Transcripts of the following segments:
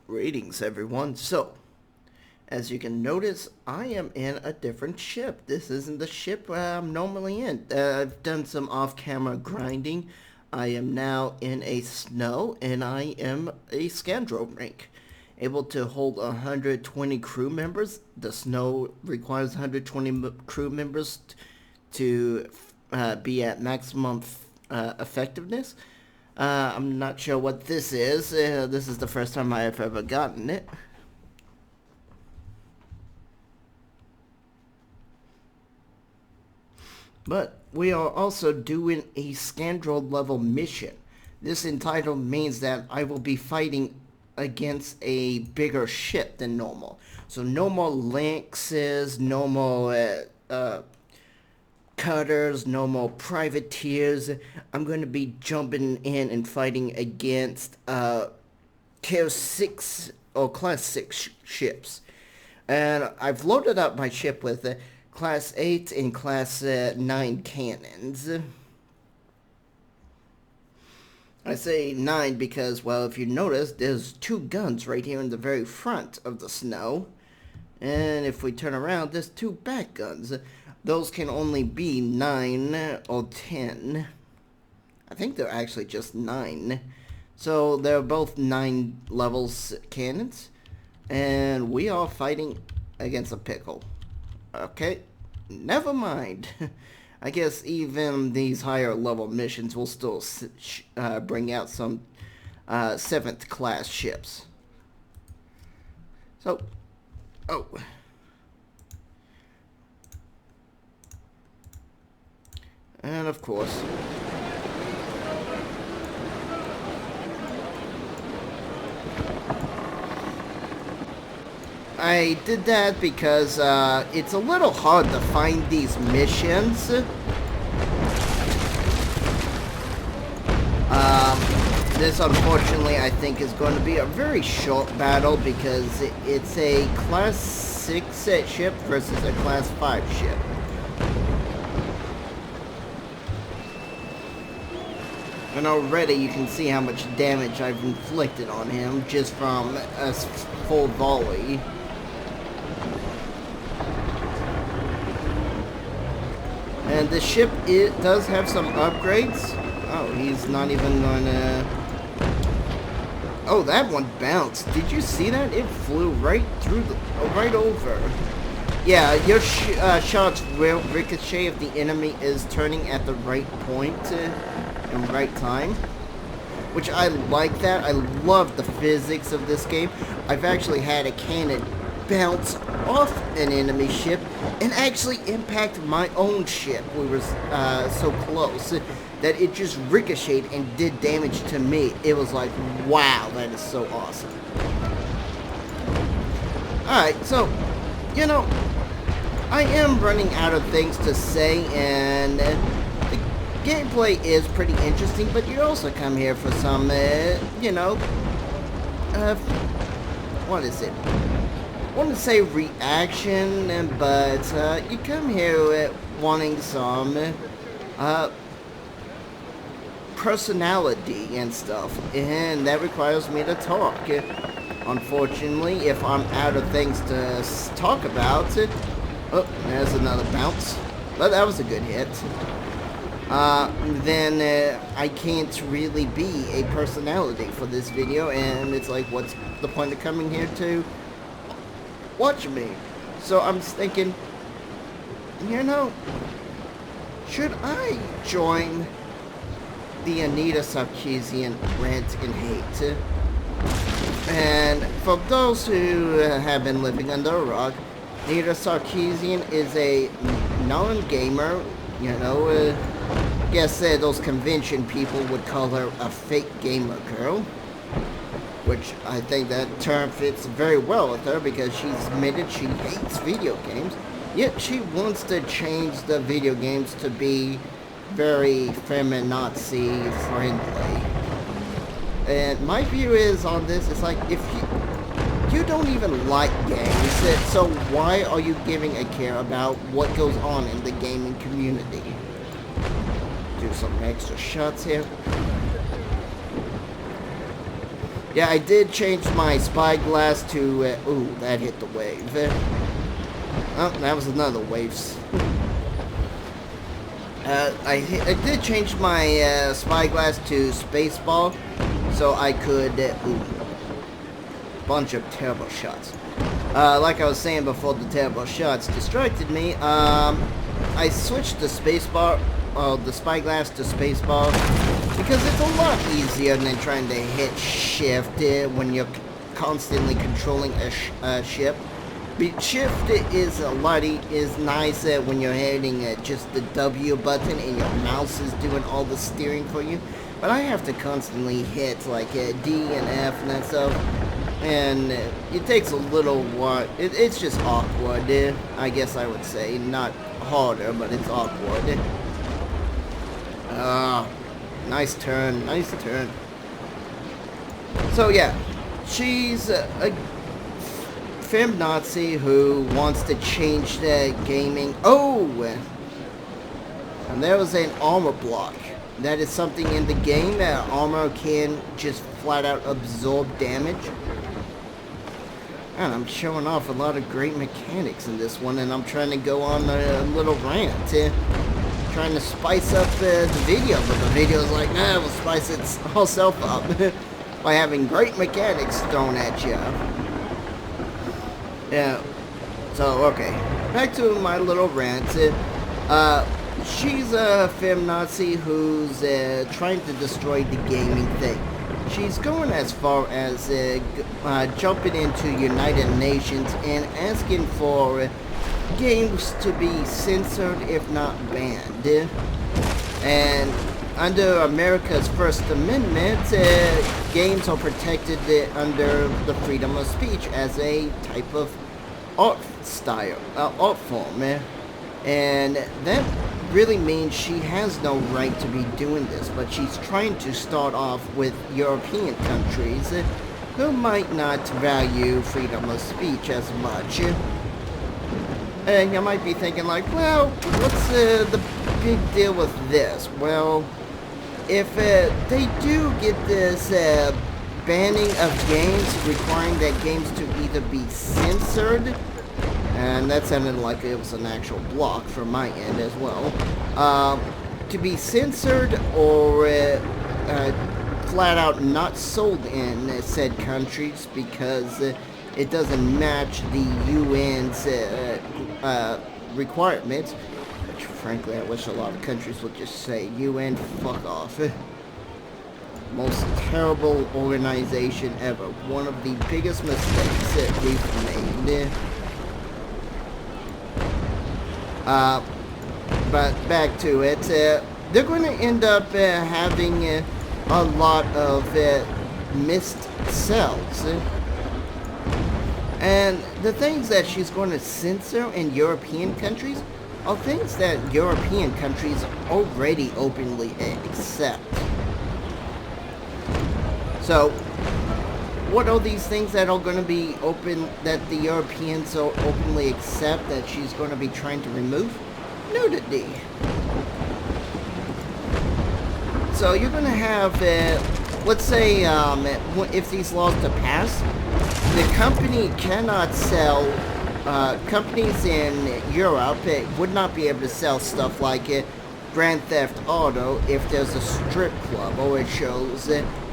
Greetings, everyone. So, as you can notice, I am in a different ship. This isn't the ship I'm normally in. I've done some off-camera grinding. I am now in a snow, and I am a Scandro rank. Able to hold 120 crew members. The snow requires 120 crew members to be at maximum effectiveness. I'm not sure what this is. This is the first time I have ever gotten it. But we are also doing a Scandro level mission. This entitled means that I will be fighting against a bigger ship than normal. So no more Lynxes, no more cutters, no more privateers. I'm going to be jumping in and fighting against Tier 6 or Class 6 ships. And I've loaded up my ship with Class 8 and Class 9 cannons. I say 9 because, well, if you notice, there's 2 guns right here in the very front of the snow. And if we turn around, there's 2 back guns. Those can only be 9 or 10. I think they're actually just 9. So they're both 9 levels cannons. And we are fighting against a pickle. Okay, never mind. I guess even these higher level missions will still bring out some 7th class ships. So, oh. And of course, I did that because it's a little hard to find these missions. This unfortunately I think is going to be a very short battle because it's a Class 6 ship versus a Class 5 ship. And already you can see how much damage I've inflicted on him just from a full volley. And the ship, it does have some upgrades. Oh, he's not even gonna... Oh, that one bounced. Did you see that? It flew right through the... right over. Yeah, your shots will ricochet if the enemy is turning at the right point and right time. Which I like that. I love the physics of this game. I've actually had a cannon bounce off an enemy ship and actually impact my own ship. We were so close that it just ricocheted and did damage to me. It was like, wow, that is so awesome. Alright, so, you know, I am running out of things to say, and the gameplay is pretty interesting, but you also come here for some, you know, what is it? I want to say reaction, but you come here wanting some personality and stuff, and that requires me to talk. Unfortunately, if I'm out of things to talk about, oh, there's another bounce, but that was a good hit. Then I can't really be a personality for this video, and it's like, what's the point of coming here to watch me? So I'm thinking, you know, should I join the Anita Sarkeesian rant and hate? And for those who have been living under a rock, Anita Sarkeesian is a non-gamer, you know, guess those convention people would call her a fake gamer girl, which I think that term fits very well with her because she's admitted she hates video games, yet she wants to change the video games to be very feminazi friendly. And my view is on this, it's like, if you don't even like games, so why are you giving a care about what goes on in the gaming community? Do some extra shots here. Yeah, I did change my spyglass to, ooh, that hit the wave. Oh, that was another waves. I did change my spyglass to spaceball, so I could, ooh, bunch of terrible shots. Like I was saying before, the terrible shots distracted me. I switched the spacebar, the spyglass to spaceball, because it's a lot easier than trying to hit shift when you're constantly controlling a ship. Shift is is nice when you're hitting just the W button and your mouse is doing all the steering for you. But I have to constantly hit like D and F and that stuff, and it takes a little while. It's just awkward, I guess I would say. Not harder, but it's awkward. Nice turn, nice turn. So yeah, she's a feminazi who wants to change the gaming. Oh, and there was an armor block. That is something in the game that armor can just flat out absorb damage. And I'm showing off a lot of great mechanics in this one, and I'm trying to go on a little rant, trying to spice up the video, but the video's like, nah, we'll spice itself up by having great mechanics thrown at you. Yeah, so, okay, back to my little rant. She's a feminazi who's trying to destroy the gaming thing. She's going as far as jumping into United Nations and asking for games to be censored, if not banned. And under America's First Amendment, games are protected under the freedom of speech as a type of art style, art form. And that really means she has no right to be doing this, but she's trying to start off with European countries who might not value freedom of speech as much. And you might be thinking like, well, what's the big deal with this? Well, if they do get this banning of games, requiring that games to either be censored, and that sounded like it was an actual block from my end as well, to be censored or flat out not sold in said countries because it doesn't match the UN's requirements, which frankly I wish a lot of countries would just say, UN, fuck off. Most terrible organization ever. One of the biggest mistakes that we've made. But back to it, they're going to end up having a lot of missed cells. And the things that she's going to censor in European countries are things that European countries already openly accept. So, what are these things that are going to be open, that the Europeans will openly accept that she's going to be trying to remove? Nudity. So you're going to have, let's say, if these laws to pass, the company cannot sell, companies in Europe would not be able to sell stuff like Grand Theft Auto if there's a strip club or it shows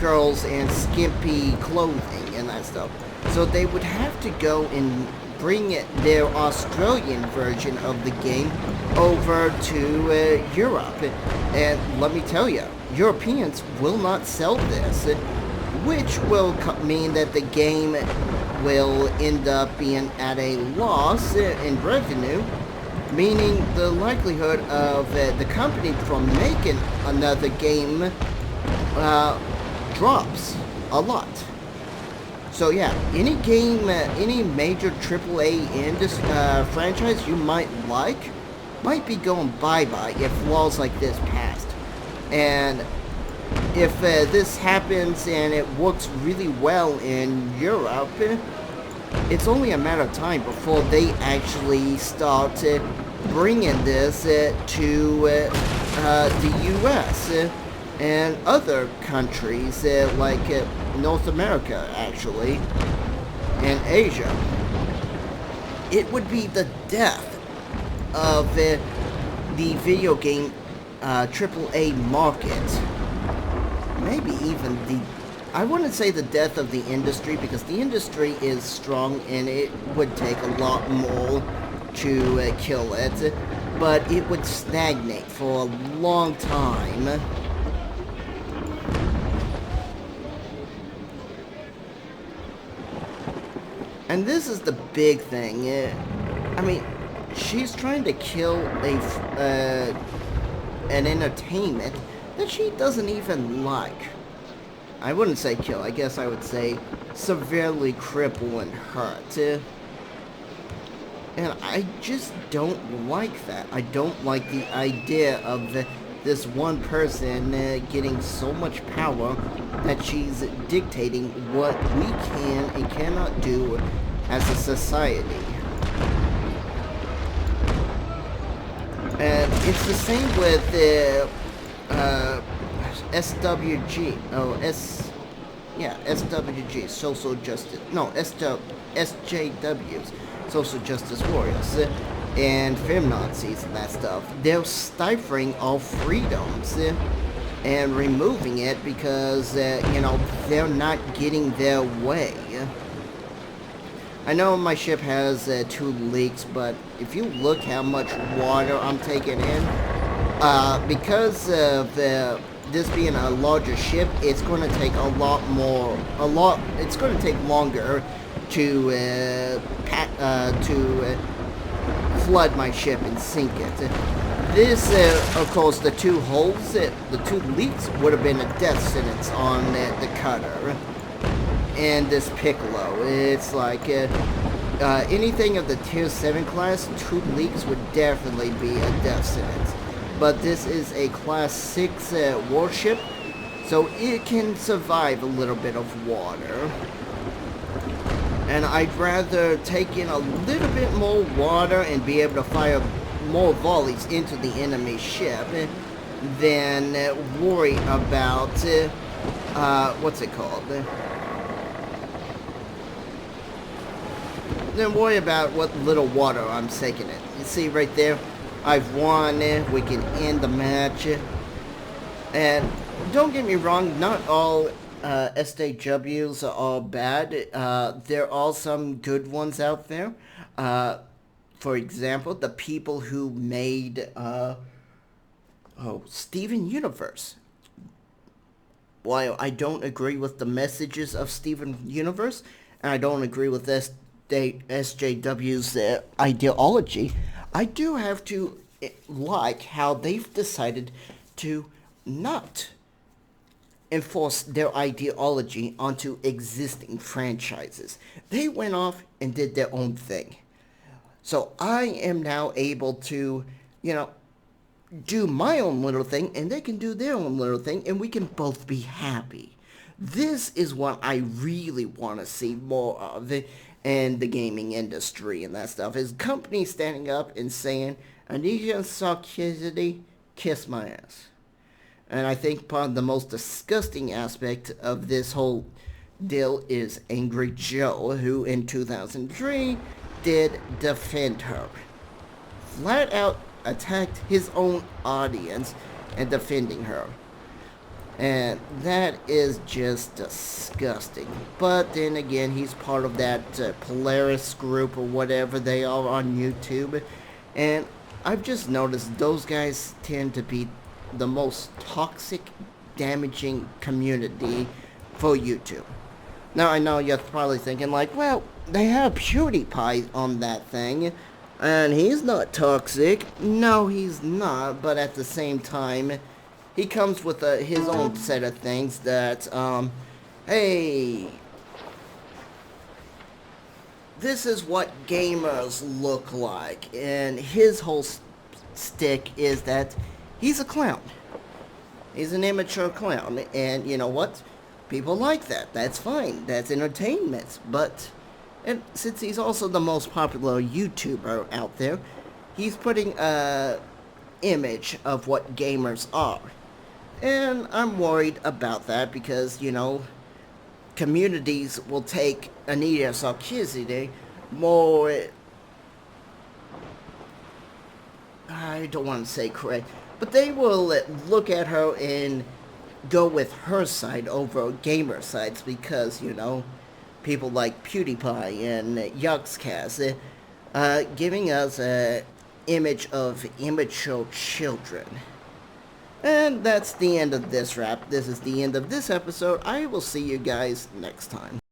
girls in skimpy clothing and that stuff. So they would have to go and bring their Australian version of the game over to Europe. And let me tell you, Europeans will not sell this, which will mean that the game will end up being at a loss in revenue, meaning the likelihood of the company from making another game drops a lot. So yeah, any game, any major AAA franchise you might like, might be going bye-bye if laws like this passed. And if this happens and it works really well in Europe, it's only a matter of time before they actually start bringing this to the US and other countries like North America, actually, and Asia. It would be the death of the video game AAA market. Maybe even I wouldn't say the death of the industry, because the industry is strong and it would take a lot more to kill it, but it would stagnate for a long time. And this is the big thing. I mean, she's trying to kill an entertainment that she doesn't even like. I wouldn't say kill. I guess I would say severely cripple and hurt. And I just don't like that. I don't like the idea of this one person getting so much power that she's dictating what we can and cannot do as a society. And it's the same with SWG. SWG, social justice. No, SJWs, social justice warriors, and feminazis and that stuff. They're stifling all freedoms and removing it because, they're not getting their way. I know my ship has 2 leaks, but if you look how much water I'm taking in, because of this being a larger ship, it's going to take it's going to take longer to flood my ship and sink it. This, of course, the 2 holes, the 2 leaks would have been a death sentence on the cutter. And this Piccolo, it's like anything of the tier 7 class, 2 leaks would definitely be a death sentence. But this is a class 6 warship, so it can survive a little bit of water. And I'd rather take in a little bit more water and be able to fire more volleys into the enemy ship than worry about, what's it called? Then worry about what little water I'm taking it. You see right there, I've won. We can end the match. And don't get me wrong, not all SJWs are all bad. There are some good ones out there. For example, the people who made Steven Universe. While I don't agree with the messages of Steven Universe, and I don't agree with SJW's ideology, I do have to like how they've decided to not enforce their ideology onto existing franchises. They went off and did their own thing. So I am now able to, do my own little thing, and they can do their own little thing, and we can both be happy. This is what I really want to see more of in the gaming industry and that stuff, is companies standing up and saying, Anisha Sarkisidy, kiss my ass. And I think part of the most disgusting aspect of this whole deal is Angry Joe, who in 2003 did defend her. Flat out attacked his own audience and defending her. And that is just disgusting. But then again, he's part of that Polaris group or whatever they are on YouTube. And I've just noticed those guys tend to be the most toxic, damaging community for YouTube. Now, I know you're probably thinking like, well, they have PewDiePie on that thing, and he's not toxic. No, he's not, but at the same time, he comes with his own set of things that, hey, this is what gamers look like, and his whole stick is that he's a clown. He's an immature clown, and you know what? People like that. That's fine. That's entertainment. But and since he's also the most popular YouTuber out there, he's putting a image of what gamers are. And I'm worried about that because, communities will take Anita Sarkeesian more, I don't want to say correct, but they will look at her and go with her side over gamer sides because, people like PewDiePie and Yuxcast, giving us an image of immature children. And that's the end of this wrap. This is the end of this episode. I will see you guys next time.